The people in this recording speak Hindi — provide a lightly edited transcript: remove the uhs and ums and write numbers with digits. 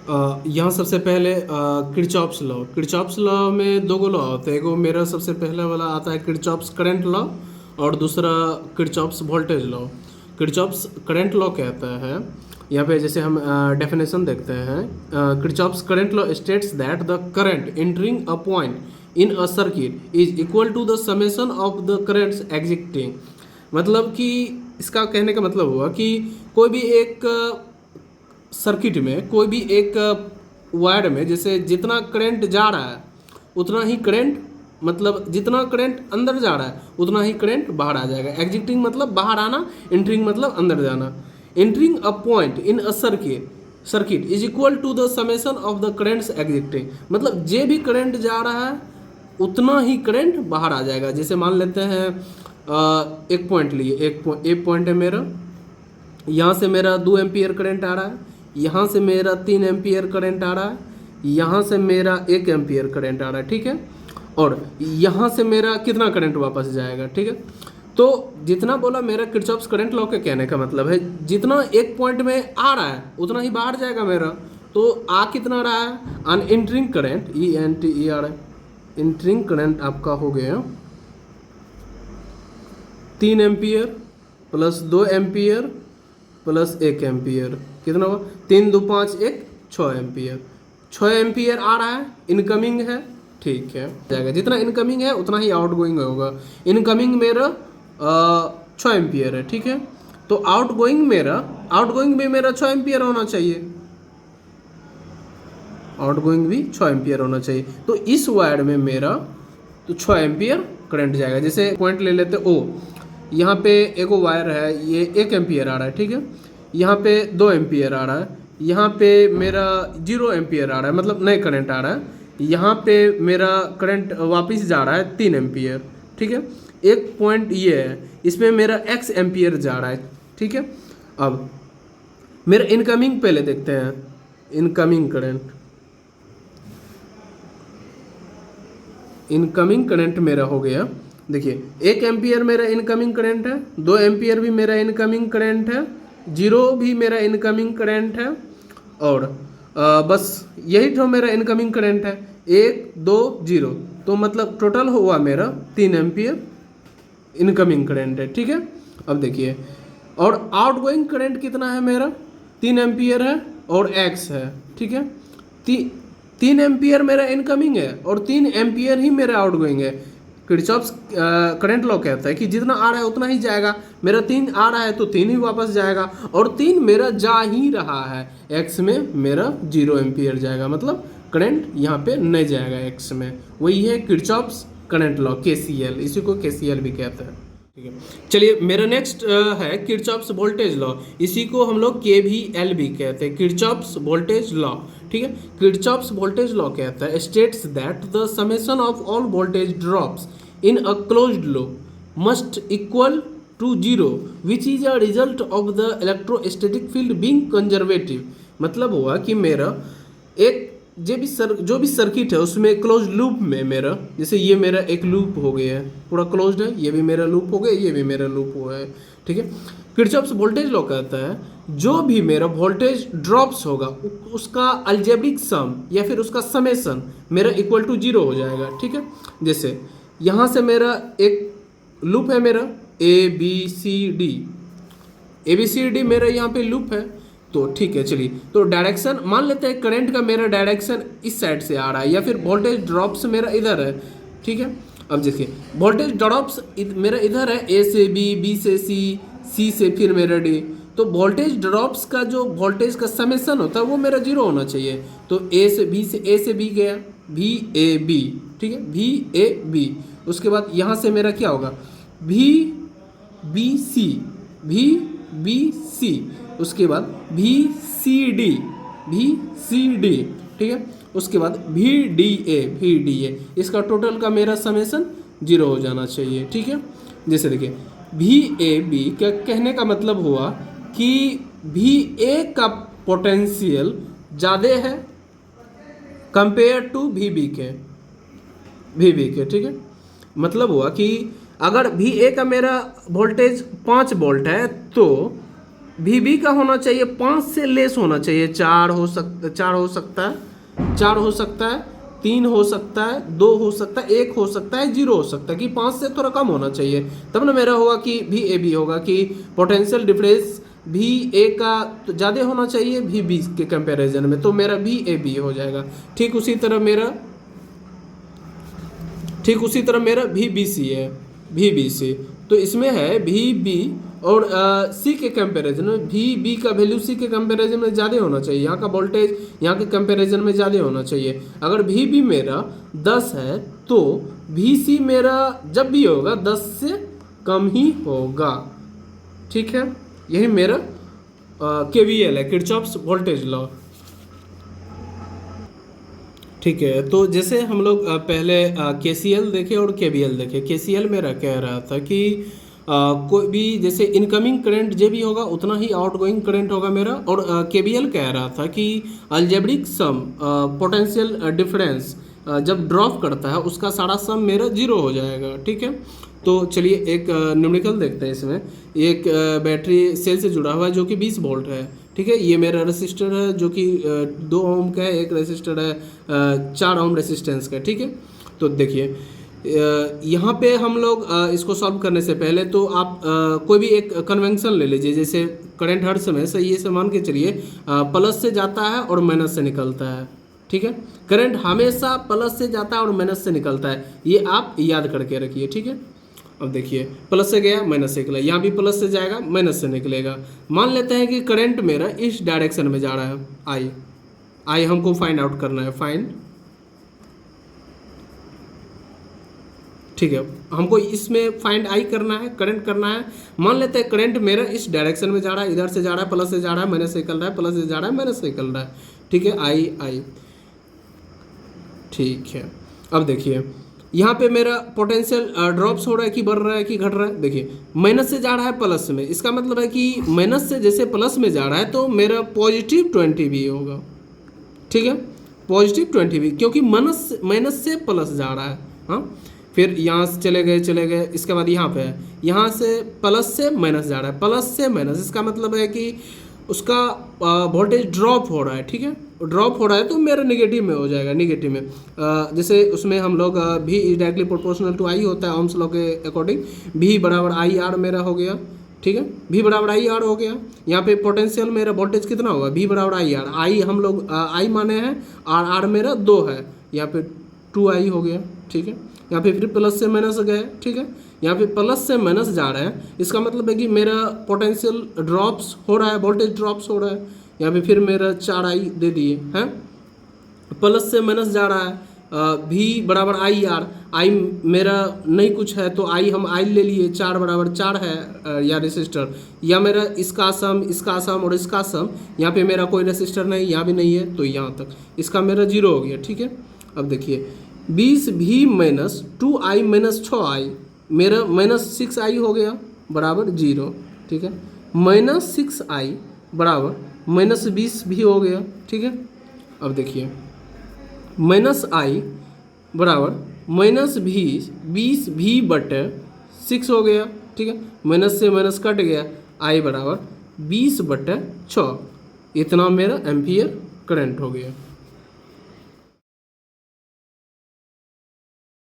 यहाँ सबसे पहले किरचॉप्स लॉ में दो गो लॉ होते हैं। एगो मेरा सबसे पहले वाला आता है किरचॉप्स करंट लॉ, और दूसरा Kirchhoff's voltage law. Kirchhoff's current law कहता है, यहाँ पे जैसे हम डेफिनेशन देखते हैं, Kirchhoff's current law states that the current entering a point in a circuit is equal to the summation of the currents existing. मतलब कि इसका कहने का मतलब हुआ कि कोई भी एक सर्किट में, कोई भी एक वायर में, जैसे जितना करंट जा रहा है उतना ही करंट, मतलब जितना करंट अंदर जा रहा है उतना ही करंट बाहर आ जाएगा। एग्जिटिंग मतलब बाहर आना, एंटरिंग मतलब अंदर जाना। Entering a point in a circuit is equal to the summation of the currents exiting. मतलब जे भी करंट जा रहा है उतना ही करंट बाहर आ जाएगा। जैसे मान लेते हैं एक पॉइंट लिए, एक पॉइंट है मेरा, यहाँ से मेरा 2 एम्पियर करंट आ रहा है, यहाँ से मेरा 3 एम्पियर करंट आ रहा है, यहाँ से मेरा 1 एम्पियर करंट आ रहा है, ठीक है। और यहाँ से मेरा कितना करंट वापस जाएगा, ठीक है। तो जितना बोला मेरा किरचॉफ्स करंट लॉ के कहने का मतलब है, जितना एक पॉइंट में आ रहा है उतना ही बाहर जाएगा मेरा। तो आ कितना रहा है, अन entering current, ENTER, entering current आपका हो गया 3 ampere plus 2 ampere plus 1 ampere, कितना हुआ, 3 2 5 1 6 एम्पियर। 6 एम्पियर आ रहा है, इनकमिंग है, ठीक है जाएगा। जितना इनकमिंग है उतना ही आउट गोइंग होगा। इनकमिंग मेरा 6 एम्पियर है, ठीक है। तो आउट गोइंग भी मेरा 6 एम्पियर होना चाहिए, आउट गोइंग भी 6 एम्पियर होना चाहिए। तो इस वायर में मेरा तो 6 एम्पियर करंट जाएगा। जैसे पॉइंट ले लेते ओ, यहाँ पे एक वायर है, ये 1 एम्पियर आ रहा है, ठीक है। यहाँ पे 2 एम्पियर आ रहा है, यहाँ पे मेरा 0 एम्पियर आ रहा है, मतलब नए करंट आ रहा है। यहाँ पे मेरा करंट वापस जा रहा है 3 एम्पियर, ठीक है। एक पॉइंट ये है, इसमें मेरा x एम्पियर जा रहा है, ठीक है। अब मेरा इनकमिंग पहले देखते हैं, इनकमिंग करंट मेरा हो गया, देखिए 1 एम्पियर मेरा इनकमिंग करंट है, 2 एम्पियर भी मेरा इनकमिंग करंट है, 0 भी मेरा इनकमिंग करंट है, और बस यही तो मेरा इनकमिंग करंट है, 1 2 0। तो मतलब टोटल हुआ मेरा 3 एम्पियर इनकमिंग करंट है, ठीक है। अब देखिए, और आउट गोइंग करंट कितना है मेरा, 3 एम्पियर है और x है, ठीक है। 3 एम्पियर मेरा इनकमिंग है और 3 एम्पियर ही मेरा आउट गोइंग है। किरचॉफ्स करंट लॉ कहता है कि जितना आ रहा है उतना ही जाएगा। मेरा 3 आ रहा है तो 3 ही वापस जाएगा, और 3 मेरा जा ही रहा है, x में मेरा 0 एम्पियर जाएगा, मतलब करंट यहाँ पे नहीं जाएगा x में। वही है किरचॉफ्स करंट लॉ, KCL, इसी को KCL भी कहते हैं, ठीक है। चलिए मेरा नेक्स्ट है किरचॉफ्स वोल्टेज लॉ, इसी को हम लोग KVL भी कहते हैं, किरचॉफ्स वोल्टेज लॉ, ठीक है। किरचॉफ्स वोल्टेज लॉ कहता है states that the summation of all voltage drops in a closed loop must equal to 0 which is a result of the electrostatic field being conservative. मतलब हुआ कि मेरा एक जो भी सर्किट है उसमें क्लोज लूप में मेरा, जैसे ये मेरा एक लूप हो गया है, पूरा क्लोज्ड है, ये भी मेरा लूप हो गया, ये भी मेरा लूप हुआ है, ठीक है। किरचॉफ्स वोल्टेज लॉ कहता है जो भी मेरा वोल्टेज ड्रॉप्स होगा उसका अलजेब्रिक सम या फिर उसका समेशन मेरा इक्वल टू 0 हो जाएगा, ठीक है। जैसे यहाँ से मेरा एक लूप है मेरा ABCD मेरा यहाँ पे लूप है, तो ठीक है। चलिए, तो डायरेक्शन मान लेते हैं, करंट का मेरा डायरेक्शन इस साइड से आ रहा है, या फिर वोल्टेज ड्रॉप्स मेरा इधर है, ठीक है। अब देखिए वोल्टेज ड्रॉप्स मेरा इधर है, A से B, B से C से फिर मेरा D। तो वोल्टेज ड्रॉप्स का जो वोल्टेज का समेशन होता है वो मेरा 0 होना चाहिए। तो A से B गया, VAB, ठीक है, VAB। उसके बाद यहाँ से मेरा क्या होगा, VBC, उसके बाद VCD, ठीक है। उसके बाद VDA, इसका टोटल का मेरा समेशन 0 हो जाना चाहिए, ठीक है। जैसे देखिए VAB का कहने का मतलब हुआ कि VA का पोटेंशियल ज़्यादा है कंपेयर टू VB के, ठीक है। मतलब हुआ कि अगर VA का मेरा वोल्टेज 5 वोल्ट है तो VB का होना चाहिए 5 से लेस होना चाहिए। 4 हो सकता है, 4 हो सकता है, 3 हो सकता है, 2 हो सकता है, 1 हो सकता है, 0 हो सकता है, कि 5 से थोड़ा कम होना चाहिए, तब ना मेरा होगा कि VAB होगा, कि पोटेंशियल डिफरेंस VA का तो ज़्यादा होना चाहिए VB के कंपैरिजन में, तो मेरा VAB हो जाएगा। ठीक उसी तरह मेरा VBC है, VBC। तो इसमें है VB और C के कंपैरिजन में VB का वैल्यू C के कंपैरिजन में ज़्यादा होना चाहिए, यहाँ का वोल्टेज यहाँ के कंपैरिजन में ज़्यादा होना चाहिए। अगर VB मेरा 10 है तो VC मेरा जब भी होगा 10 से कम ही होगा। ठीक है, यही मेरा KVL है, किरचॉफ्स वोल्टेज लॉ। ठीक है, तो जैसे हम लोग पहले KCL देखे और KVL देखे। KCL मेरा कह रहा था कि कोई भी जैसे इनकमिंग करंट जो भी होगा उतना ही आउटगोइंग करंट होगा मेरा, और KVL कह रहा था कि अलजेब्रिक सम पोटेंशियल डिफरेंस जब ड्रॉप करता है उसका सारा सम मेरा 0 हो जाएगा। ठीक है, तो चलिए एक न्यूमेरिकल देखते हैं। इसमें एक बैटरी सेल से जुड़ा हुआ है जो कि 20 वोल्ट है। ठीक है, ये मेरा रेसिस्टर है जो कि 2 ओम का है, एक रेसिस्टर है 4 ओम रेसिस्टेंस का। ठीक है, तो देखिए यहाँ पे हम लोग इसको सॉल्व करने से पहले तो आप कोई भी एक कन्वेंशन ले लीजिए। जैसे करंट हर समय सही ये से मान के चलिए प्लस से जाता है और माइनस से निकलता है। ठीक है, करंट हमेशा प्लस से जाता है और माइनस से निकलता है, ये आप याद करके रखिए। ठीक है, अब देखिए प्लस से गया माइनस से निकला, यहाँ भी प्लस से जाएगा माइनस से निकलेगा। मान लेते हैं कि करंट मेरा इस डायरेक्शन में जा रहा है, आई हमको फाइंड आउट करना है, फाइंड। ठीक है, हमको इसमें फाइंड आई करना है, करंट करना है। मान लेते हैं करंट मेरा इस डायरेक्शन में जा रहा है, इधर से जा रहा है, प्लस से जा रहा है, माइनस से निकल रहा है, प्लस से जा रहा है, माइनस से निकल रहा है। ठीक है, आई। ठीक है, अब देखिए यहाँ पे मेरा पोटेंशियल ड्रॉप्स हो रहा है कि बढ़ रहा है कि घट रहा है। देखिए माइनस से जा रहा है प्लस में, इसका मतलब है कि माइनस से जैसे प्लस में जा रहा है तो मेरा पॉजिटिव 20 भी होगा। ठीक है, पॉजिटिव 20 भी, क्योंकि माइनस से प्लस जा रहा है। हाँ, फिर यहाँ से चले गए, इसके बाद यहाँ पे है, यहाँ से प्लस से माइनस जा रहा है, प्लस से माइनस, इसका मतलब है कि उसका वोल्टेज ड्रॉप हो रहा है। ठीक है, ड्रॉप हो रहा है तो मेरा नेगेटिव में हो जाएगा, नेगेटिव में। जैसे उसमें हम लोग V is directly proportional to I होता है ओम्स लॉ के अकॉर्डिंग, V बराबर IR मेरा हो गया। ठीक है, V बराबर IR हो गया। यहाँ पे पोटेंशियल मेरा वोल्टेज कितना होगा, V बराबर IR, I हम लोग I माने हैं, R मेरा 2 है, यहाँ पे 2I हो गया। ठीक है, यहाँ पे फिर प्लस से माइनस गए। ठीक है, यहाँ पे प्लस से माइनस जा रहा है, इसका मतलब है कि मेरा पोटेंशियल ड्रॉप्स हो रहा है, वोल्टेज ड्रॉप्स हो रहा है। यहाँ पे फिर मेरा 4I दे दिए हैं, प्लस से माइनस जा रहा है, V बराबर IR, I मेरा नहीं कुछ है तो हम I ले लिए, 4 बराबर 4 है या रेसिस्टर, या मेरा इसका सम और इसका सम, यहाँ पे मेरा कोई रेसिस्टर नहीं, यहाँ भी नहीं है, तो यहाँ तक इसका मेरा 0 हो गया। ठीक है, अब देखिए 20V minus 2I minus 6I मेरा माइनस 6I हो गया बराबर 0। ठीक है, माइनस 6I बराबर माइनस 20 भी हो गया। ठीक है, अब देखिए माइनस I बराबर माइनस 20 V बटे 6 हो गया। ठीक है, माइनस से माइनस कट गया, I बराबर 20 बटे 6, इतना मेरा एम्पियर करंट हो गया।